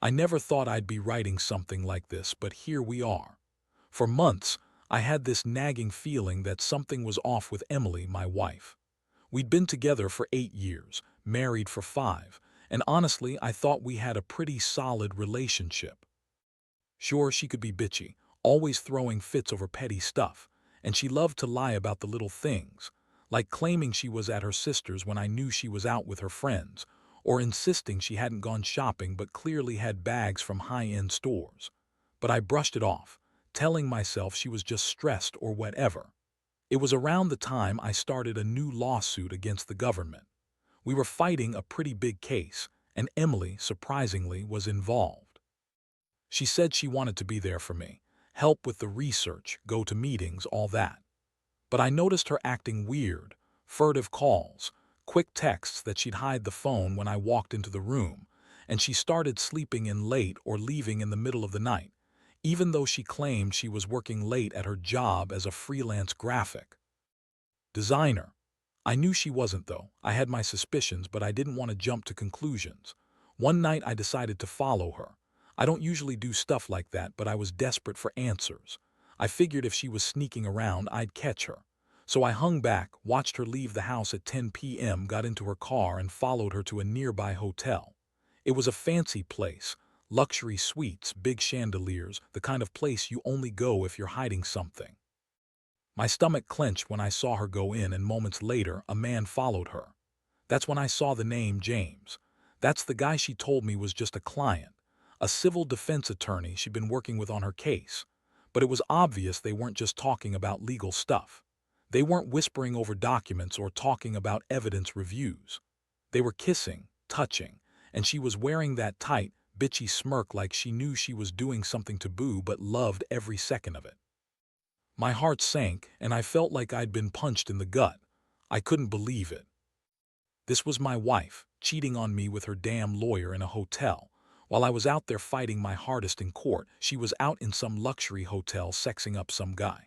I never thought I'd be writing something like this, but here we are. For months, I had this nagging feeling that something was off with Emily, my wife. We'd been together for 8 years, married for 5, and honestly, I thought we had a pretty solid relationship. Sure, she could be bitchy, always throwing fits over petty stuff, and she loved to lie about the little things, like claiming she was at her sister's when I knew she was out with her friends, or insisting she hadn't gone shopping but clearly had bags from high-end stores. But I brushed it off, telling myself she was just stressed or whatever. It was around the time I started a new lawsuit against the government. We were fighting a pretty big case, and Emily, surprisingly, was involved. She said she wanted to be there for me, help with the research, go to meetings, all that. But I noticed her acting weird, furtive calls, quick texts that she'd hide the phone when I walked into the room, and she started sleeping in late or leaving in the middle of the night, even though she claimed she was working late at her job as a freelance graphic designer. I knew she wasn't, though. I had my suspicions, but I didn't want to jump to conclusions. One night I decided to follow her. I don't usually do stuff like that, but I was desperate for answers. I figured if she was sneaking around, I'd catch her. So I hung back, watched her leave the house at 10 p.m., got into her car, and followed her to a nearby hotel. It was a fancy place, luxury suites, big chandeliers, the kind of place you only go if you're hiding something. My stomach clenched when I saw her go in, and moments later, a man followed her. That's when I saw the name James. That's the guy she told me was just a client, a civil defense attorney she'd been working with on her case. But it was obvious they weren't just talking about legal stuff. They weren't whispering over documents or talking about evidence reviews. They were kissing, touching, and she was wearing that tight, bitchy smirk like she knew she was doing something taboo but loved every second of it. My heart sank, and I felt like I'd been punched in the gut. I couldn't believe it. This was my wife, cheating on me with her damn lawyer in a hotel. While I was out there fighting my hardest in court, she was out in some luxury hotel sexing up some guy.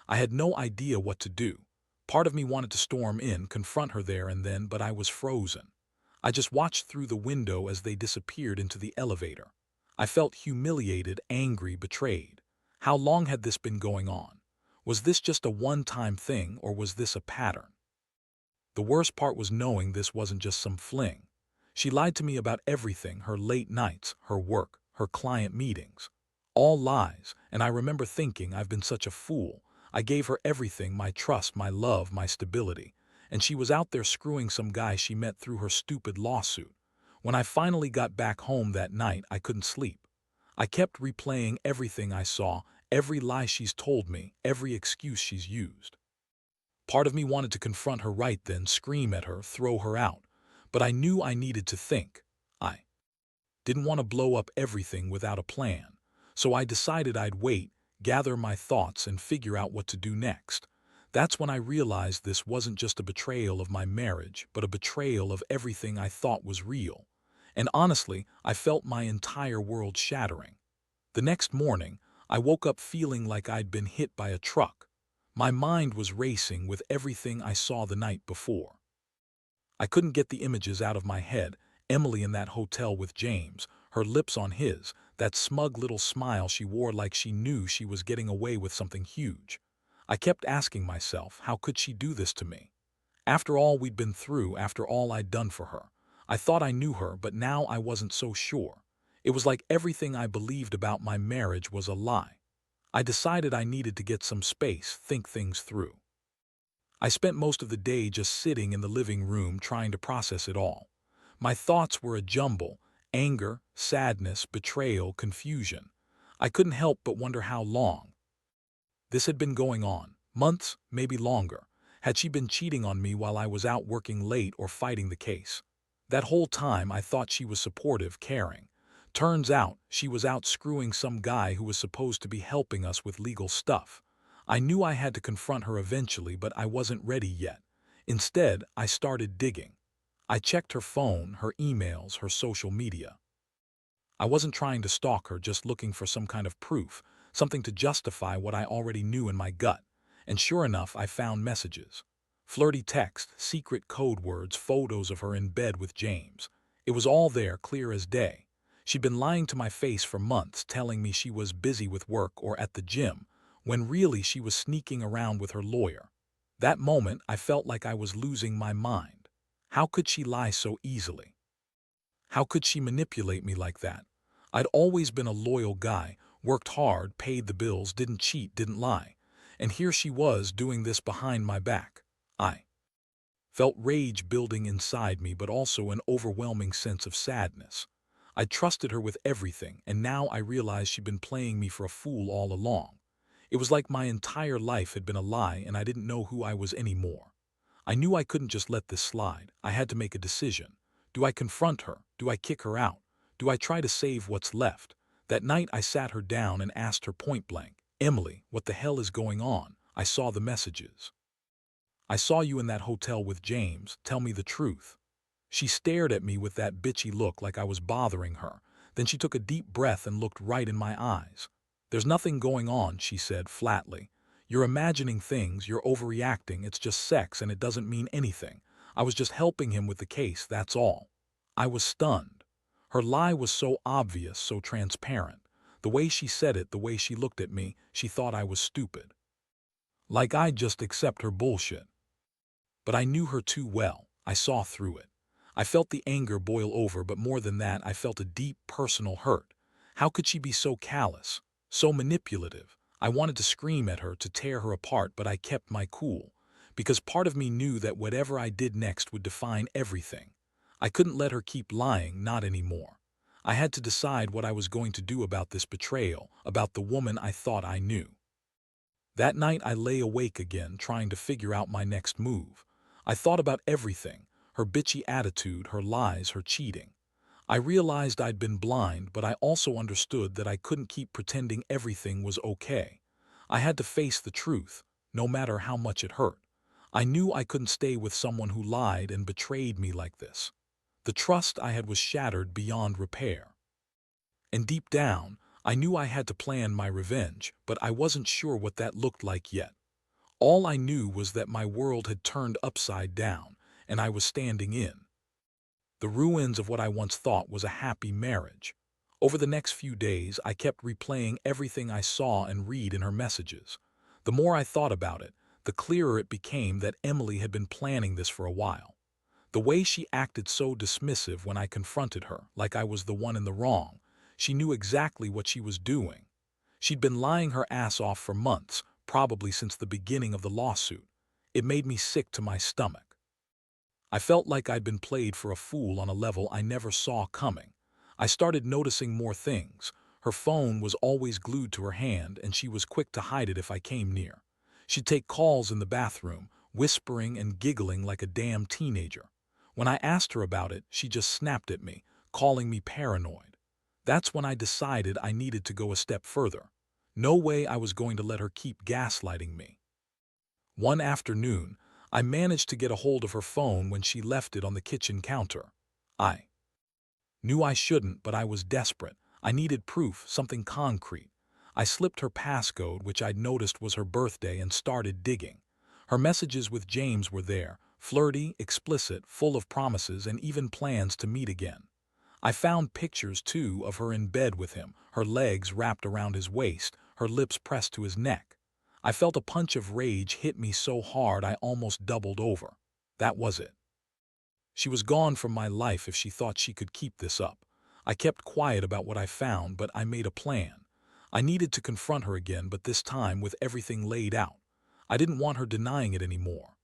I had no idea what to do. Part of me wanted to storm in, confront her there and then, but I was frozen. I just watched through the window as they disappeared into the elevator. I felt humiliated, angry, betrayed. How long had this been going on? Was this just a one-time thing, or was this a pattern? The worst part was knowing this wasn't just some fling. She lied to me about everything: her late nights, her work, her client meetings. All lies, and I remember thinking, I've been such a fool. I gave her everything: my trust, my love, my stability. And she was out there screwing some guy she met through her stupid lawsuit. When I finally got back home that night, I couldn't sleep. I kept replaying everything I saw, every lie she's told me, every excuse she's used. Part of me wanted to confront her right then, scream at her, throw her out. But I knew I needed to think. I didn't want to blow up everything without a plan. So I decided I'd wait, gather my thoughts, and figure out what to do next. That's when I realized this wasn't just a betrayal of my marriage, but a betrayal of everything I thought was real. And honestly, I felt my entire world shattering. The next morning, I woke up feeling like I'd been hit by a truck. My mind was racing with everything I saw the night before. I couldn't get the images out of my head: Emily in that hotel with James, her lips on his, that smug little smile she wore like she knew she was getting away with something huge. I kept asking myself, how could she do this to me? After all we'd been through, after all I'd done for her. I thought I knew her, but now I wasn't so sure. It was like everything I believed about my marriage was a lie. I decided I needed to get some space, think things through. I spent most of the day just sitting in the living room trying to process it all. My thoughts were a jumble: anger, sadness, betrayal, confusion. I couldn't help but wonder how long this had been going on. Months, maybe longer. Had she been cheating on me while I was out working late or fighting the case? That whole time I thought she was supportive, caring. Turns out she was out screwing some guy who was supposed to be helping us with legal stuff. I knew I had to confront her eventually, but I wasn't ready yet. Instead, I started digging. I checked her phone, her emails, her social media. I wasn't trying to stalk her, just looking for some kind of proof, something to justify what I already knew in my gut. And sure enough, I found messages. Flirty texts, secret code words, photos of her in bed with James. It was all there, clear as day. She'd been lying to my face for months, telling me she was busy with work or at the gym, when really she was sneaking around with her lawyer. That moment, I felt like I was losing my mind. How could she lie so easily? How could she manipulate me like that? I'd always been a loyal guy, worked hard, paid the bills, didn't cheat, didn't lie. And here she was doing this behind my back. I felt rage building inside me, but also an overwhelming sense of sadness. I trusted her with everything, and now I realized she'd been playing me for a fool all along. It was like my entire life had been a lie and I didn't know who I was anymore. I knew I couldn't just let this slide. I had to make a decision. Do I confront her? Do I kick her out? Do I try to save what's left? That night I sat her down and asked her point blank, "Emily, what the hell is going on? I saw the messages. I saw you in that hotel with James. Tell me the truth." She stared at me with that bitchy look like I was bothering her. Then she took a deep breath and looked right in my eyes. "There's nothing going on," she said flatly. "You're imagining things, you're overreacting, it's just sex and it doesn't mean anything. I was just helping him with the case, that's all." I was stunned. Her lie was so obvious, so transparent. The way she said it, the way she looked at me, she thought I was stupid. Like I'd just accept her bullshit. But I knew her too well. I saw through it. I felt the anger boil over, but more than that, I felt a deep personal hurt. How could she be so callous, so manipulative? I wanted to scream at her, to tear her apart, but I kept my cool. Because part of me knew that whatever I did next would define everything. I couldn't let her keep lying, not anymore. I had to decide what I was going to do about this betrayal, about the woman I thought I knew. That night I lay awake again, trying to figure out my next move. I thought about everything, her bitchy attitude, her lies, her cheating. I realized I'd been blind, but I also understood that I couldn't keep pretending everything was okay. I had to face the truth, no matter how much it hurt. I knew I couldn't stay with someone who lied and betrayed me like this. The trust I had was shattered beyond repair. And deep down, I knew I had to plan my revenge, but I wasn't sure what that looked like yet. All I knew was that my world had turned upside down, and I was standing in the ruins of what I once thought was a happy marriage. Over the next few days, I kept replaying everything I saw and read in her messages. The more I thought about it, the clearer it became that Emily had been planning this for a while. The way she acted so dismissive when I confronted her, like I was the one in the wrong, she knew exactly what she was doing. She'd been lying her ass off for months, probably since the beginning of the lawsuit. It made me sick to my stomach. I felt like I'd been played for a fool on a level I never saw coming. I started noticing more things. Her phone was always glued to her hand, and she was quick to hide it if I came near. She'd take calls in the bathroom, whispering and giggling like a damn teenager. When I asked her about it, she just snapped at me, calling me paranoid. That's when I decided I needed to go a step further. No way I was going to let her keep gaslighting me. One afternoon, I managed to get a hold of her phone when she left it on the kitchen counter. I knew I shouldn't, but I was desperate. I needed proof, something concrete. I slipped her passcode, which I'd noticed was her birthday, and started digging. Her messages with James were there, flirty, explicit, full of promises and even plans to meet again. I found pictures, too, of her in bed with him, her legs wrapped around his waist, her lips pressed to his neck. I felt a punch of rage hit me so hard I almost doubled over. That was it. She was gone from my life if she thought she could keep this up. I kept quiet about what I found, but I made a plan. I needed to confront her again, but this time with everything laid out. I didn't want her denying it anymore.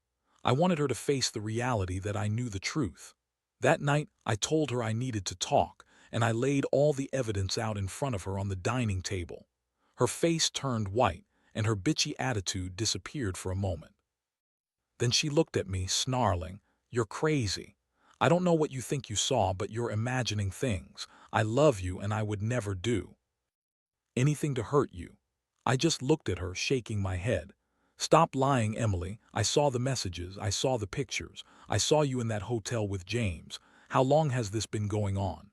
I wanted her to face the reality that I knew the truth. That night, I told her I needed to talk, and I laid all the evidence out in front of her on the dining table. Her face turned white, and her bitchy attitude disappeared for a moment. Then she looked at me, snarling, "You're crazy. I don't know what you think you saw, but you're imagining things. I love you and I would never do anything to hurt you." I just looked at her, shaking my head. "Stop lying, Emily. I saw the messages, I saw the pictures. I saw you in that hotel with James. How long has this been going on?"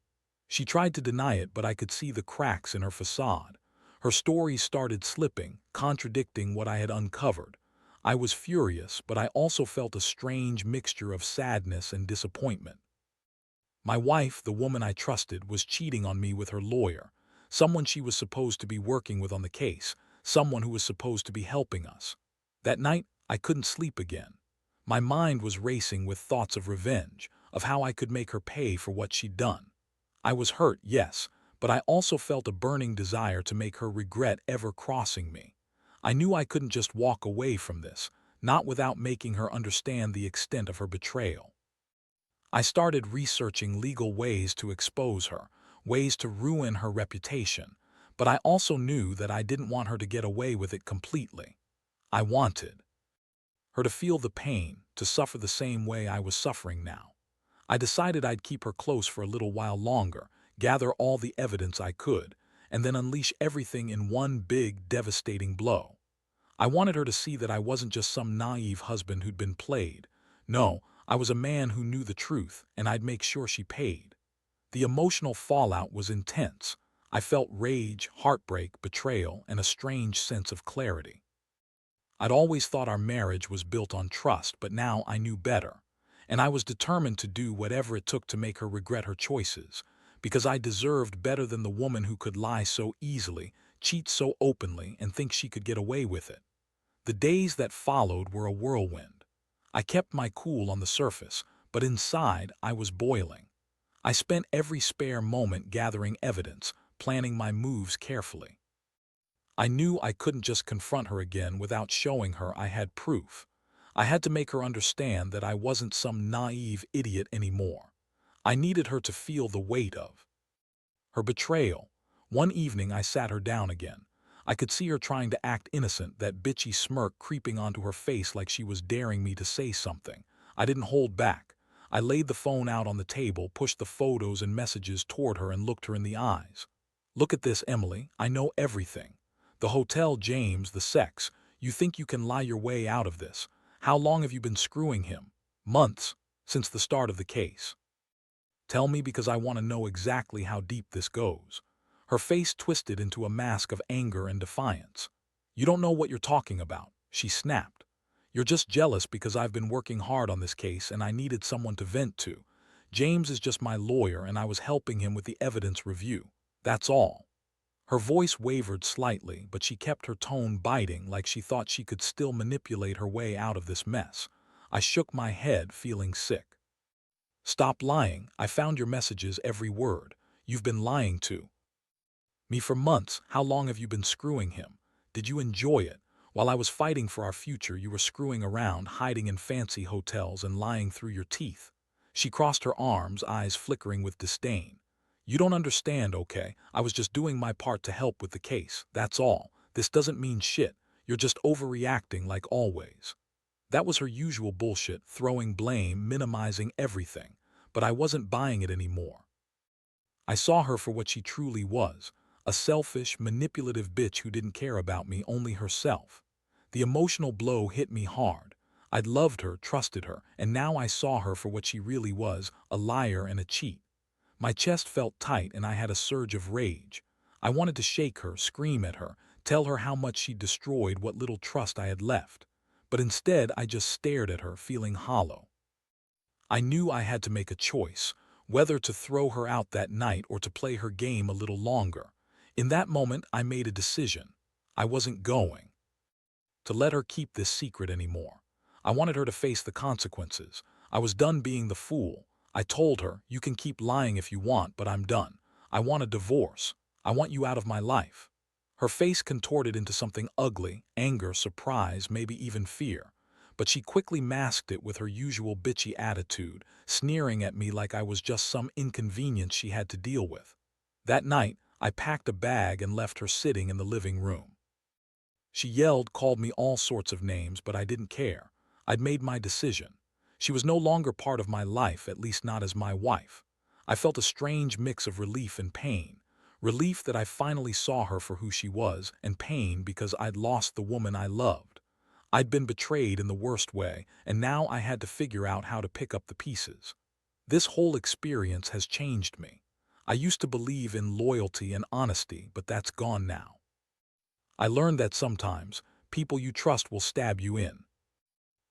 She tried to deny it, but I could see the cracks in her facade. Her stories started slipping, contradicting what I had uncovered. I was furious, but I also felt a strange mixture of sadness and disappointment. My wife, the woman I trusted, was cheating on me with her lawyer, someone she was supposed to be working with on the case, someone who was supposed to be helping us. That night, I couldn't sleep again. My mind was racing with thoughts of revenge, of how I could make her pay for what she'd done. I was hurt, yes, but I also felt a burning desire to make her regret ever crossing me. I knew I couldn't just walk away from this, not without making her understand the extent of her betrayal. I started researching legal ways to expose her, ways to ruin her reputation, but I also knew that I didn't want her to get away with it completely. I wanted her to feel the pain, to suffer the same way I was suffering now. I decided I'd keep her close for a little while longer, gather all the evidence I could, and then unleash everything in one big, devastating blow. I wanted her to see that I wasn't just some naive husband who'd been played. No, I was a man who knew the truth, and I'd make sure she paid. The emotional fallout was intense. I felt rage, heartbreak, betrayal, and a strange sense of clarity. I'd always thought our marriage was built on trust, but now I knew better. And I was determined to do whatever it took to make her regret her choices, because I deserved better than the woman who could lie so easily, cheat so openly, and think she could get away with it. The days that followed were a whirlwind. I kept my cool on the surface, but inside I was boiling. I spent every spare moment gathering evidence, planning my moves carefully. I knew I couldn't just confront her again without showing her I had proof. I had to make her understand that I wasn't some naive idiot anymore. I needed her to feel the weight of her betrayal. One evening I sat her down again. I could see her trying to act innocent, that bitchy smirk creeping onto her face like she was daring me to say something. I didn't hold back. I laid the phone out on the table, pushed the photos and messages toward her, and looked her in the eyes. "Look at this, Emily. I know everything. The hotel, James, the sex. You think you can lie your way out of this. How long have you been screwing him? Months, since the start of the case. Tell me, because I want to know exactly how deep this goes." Her face twisted into a mask of anger and defiance. "You don't know what you're talking about," she snapped. "You're just jealous because I've been working hard on this case and I needed someone to vent to. James is just my lawyer and I was helping him with the evidence review. That's all." Her voice wavered slightly, but she kept her tone biting, like she thought she could still manipulate her way out of this mess. I shook my head, feeling sick. "Stop lying. I found your messages, every word. You've been lying to me for months. How long have you been screwing him? Did you enjoy it? While I was fighting for our future, you were screwing around, hiding in fancy hotels and lying through your teeth." She crossed her arms, eyes flickering with disdain. "You don't understand, okay? I was just doing my part to help with the case. That's all. This doesn't mean shit. You're just overreacting like always." That was her usual bullshit, throwing blame, minimizing everything. But I wasn't buying it anymore. I saw her for what she truly was, a selfish, manipulative bitch who didn't care about me, only herself. The emotional blow hit me hard. I'd loved her, trusted her, and now I saw her for what she really was, a liar and a cheat. My chest felt tight and I had a surge of rage. I wanted to shake her, scream at her, tell her how much she'd destroyed what little trust I had left. But instead I just stared at her, feeling hollow. I knew I had to make a choice, whether to throw her out that night or to play her game a little longer. In that moment I made a decision. I wasn't going to let her keep this secret anymore. I wanted her to face the consequences. I was done being the fool. I told her, "You can keep lying if you want, but I'm done. I want a divorce. I want you out of my life." Her face contorted into something ugly, anger, surprise, maybe even fear. But she quickly masked it with her usual bitchy attitude, sneering at me like I was just some inconvenience she had to deal with. That night, I packed a bag and left her sitting in the living room. She yelled, called me all sorts of names, but I didn't care. I'd made my decision. She was no longer part of my life, at least not as my wife. I felt a strange mix of relief and pain. Relief that I finally saw her for who she was, and pain because I'd lost the woman I loved. I'd been betrayed in the worst way, and now I had to figure out how to pick up the pieces. This whole experience has changed me. I used to believe in loyalty and honesty, but that's gone now. I learned that sometimes people you trust will stab you in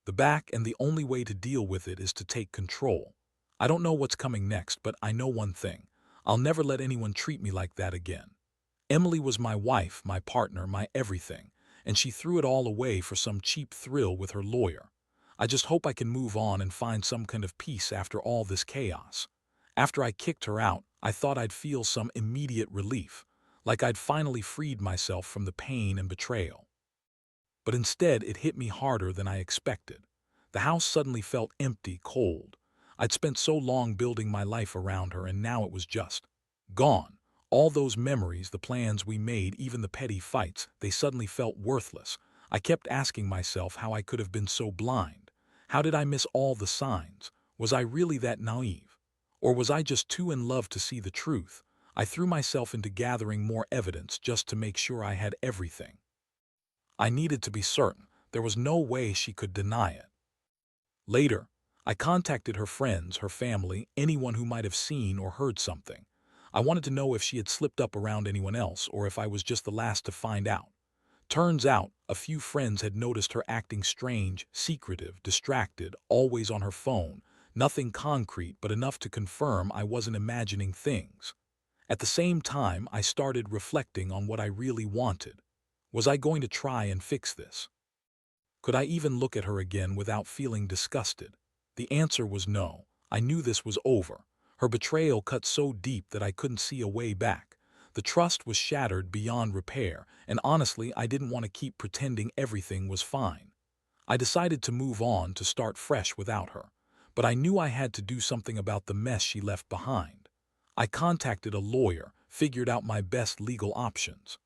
the back, and the only way to deal with it is to take control. I don't know what's coming next, but I know one thing. I'll never let anyone treat me like that again. Emily was my wife, my partner, my everything, and she threw it all away for some cheap thrill with her lawyer. I just hope I can move on and find some kind of peace after all this chaos. After I kicked her out, I thought I'd feel some immediate relief, like I'd finally freed myself from the pain and betrayal. But instead, it hit me harder than I expected. The house suddenly felt empty, cold. I'd spent so long building my life around her, and now it was just gone. All those memories, the plans we made, even the petty fights, they suddenly felt worthless. I kept asking myself how I could have been so blind. How did I miss all the signs? Was I really that naive? Or was I just too in love to see the truth? I threw myself into gathering more evidence just to make sure I had everything. I needed to be certain. There was no way she could deny it. Later, I contacted her friends, her family, anyone who might have seen or heard something. I wanted to know if she had slipped up around anyone else or if I was just the last to find out. Turns out, a few friends had noticed her acting strange, secretive, distracted, always on her phone. Nothing concrete, but enough to confirm I wasn't imagining things. At the same time, I started reflecting on what I really wanted. Was I going to try and fix this? Could I even look at her again without feeling disgusted? The answer was no. I knew this was over. Her betrayal cut so deep that I couldn't see a way back. The trust was shattered beyond repair, and honestly, I didn't want to keep pretending everything was fine. I decided to move on, to start fresh without her. But I knew I had to do something about the mess she left behind. I contacted a lawyer, figured out my best legal options.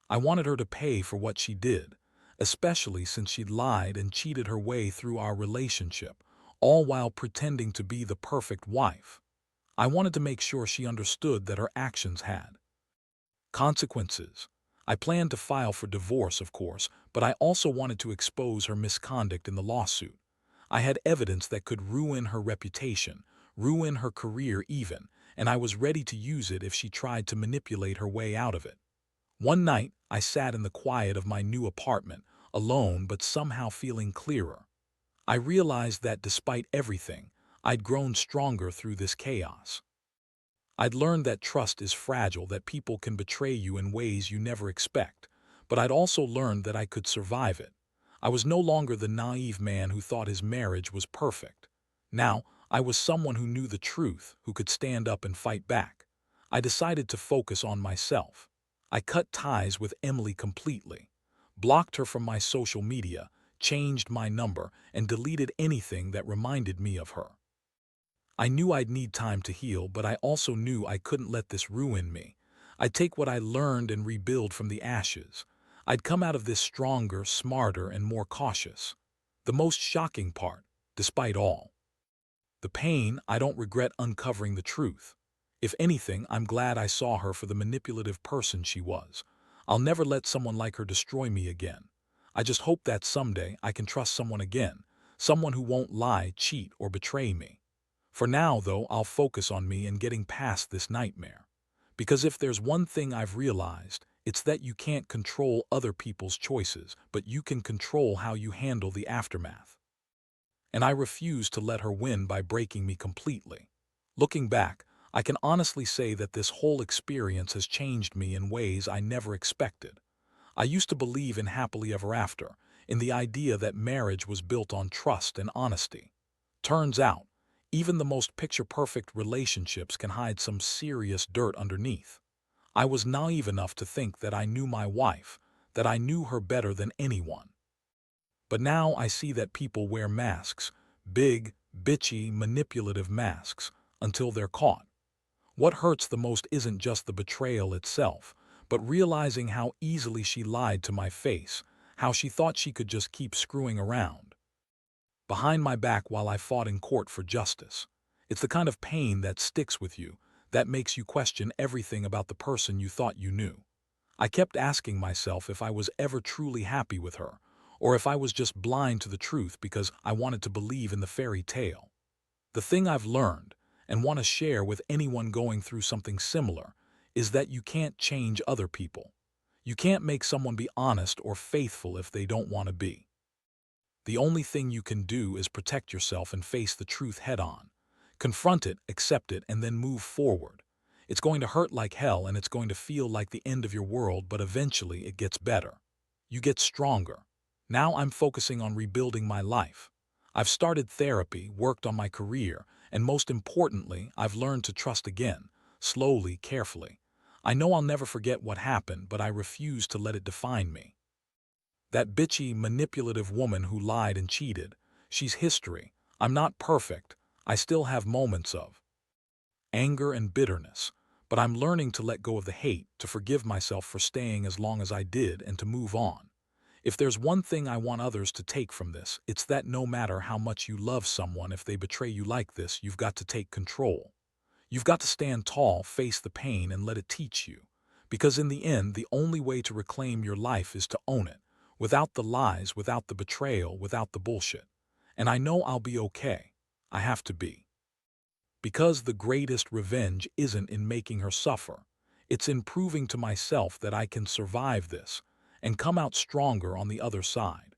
I wanted her to pay for what she did, especially since she'd lied and cheated her way through our relationship, all while pretending to be the perfect wife. I wanted to make sure she understood that her actions had consequences. I planned to file for divorce, of course, but I also wanted to expose her misconduct in the lawsuit. I had evidence that could ruin her reputation, ruin her career even, and I was ready to use it if she tried to manipulate her way out of it. One night, I sat in the quiet of my new apartment, alone but somehow feeling clearer. I realized that despite everything, I'd grown stronger through this chaos. I'd learned that trust is fragile, that people can betray you in ways you never expect, but I'd also learned that I could survive it. I was no longer the naive man who thought his marriage was perfect. Now, I was someone who knew the truth, who could stand up and fight back. I decided to focus on myself. I cut ties with Emily completely, blocked her from my social media, changed my number, and deleted anything that reminded me of her. I knew I'd need time to heal, but I also knew I couldn't let this ruin me. I'd take what I learned and rebuild from the ashes. I'd come out of this stronger, smarter, and more cautious. The most shocking part, despite all the pain, I don't regret uncovering the truth. If anything, I'm glad I saw her for the manipulative person she was. I'll never let someone like her destroy me again. I just hope that someday I can trust someone again, someone who won't lie, cheat, or betray me. For now, though, I'll focus on me and getting past this nightmare. Because if there's one thing I've realized, it's that you can't control other people's choices, but you can control how you handle the aftermath. And I refuse to let her win by breaking me completely. Looking back, I can honestly say that this whole experience has changed me in ways I never expected. I used to believe in happily ever after, in the idea that marriage was built on trust and honesty. Turns out, even the most picture-perfect relationships can hide some serious dirt underneath. I was naive enough to think that I knew my wife, that I knew her better than anyone. But now I see that people wear masks, big, bitchy, manipulative masks, until they're caught. What hurts the most isn't just the betrayal itself, but realizing how easily she lied to my face, how she thought she could just keep screwing around behind my back while I fought in court for justice. It's the kind of pain that sticks with you, that makes you question everything about the person you thought you knew. I kept asking myself if I was ever truly happy with her, or if I was just blind to the truth because I wanted to believe in the fairy tale. The thing I've learned, and want to share with anyone going through something similar, is that you can't change other people. You can't make someone be honest or faithful if they don't want to be. The only thing you can do is protect yourself and face the truth head on. Confront it, accept it, and then move forward. It's going to hurt like hell and it's going to feel like the end of your world, but eventually it gets better. You get stronger. Now I'm focusing on rebuilding my life. I've started therapy, worked on my career, and most importantly, I've learned to trust again, slowly, carefully. I know I'll never forget what happened, but I refuse to let it define me. That bitchy, manipulative woman who lied and cheated, she's history. I'm not perfect. I still have moments of anger and bitterness, but I'm learning to let go of the hate, to forgive myself for staying as long as I did, and to move on. If there's one thing I want others to take from this, it's that no matter how much you love someone, if they betray you like this, you've got to take control. You've got to stand tall, face the pain, and let it teach you. Because in the end, the only way to reclaim your life is to own it, without the lies, without the betrayal, without the bullshit. And I know I'll be okay. I have to be. Because the greatest revenge isn't in making her suffer. It's in proving to myself that I can survive this and come out stronger on the other side.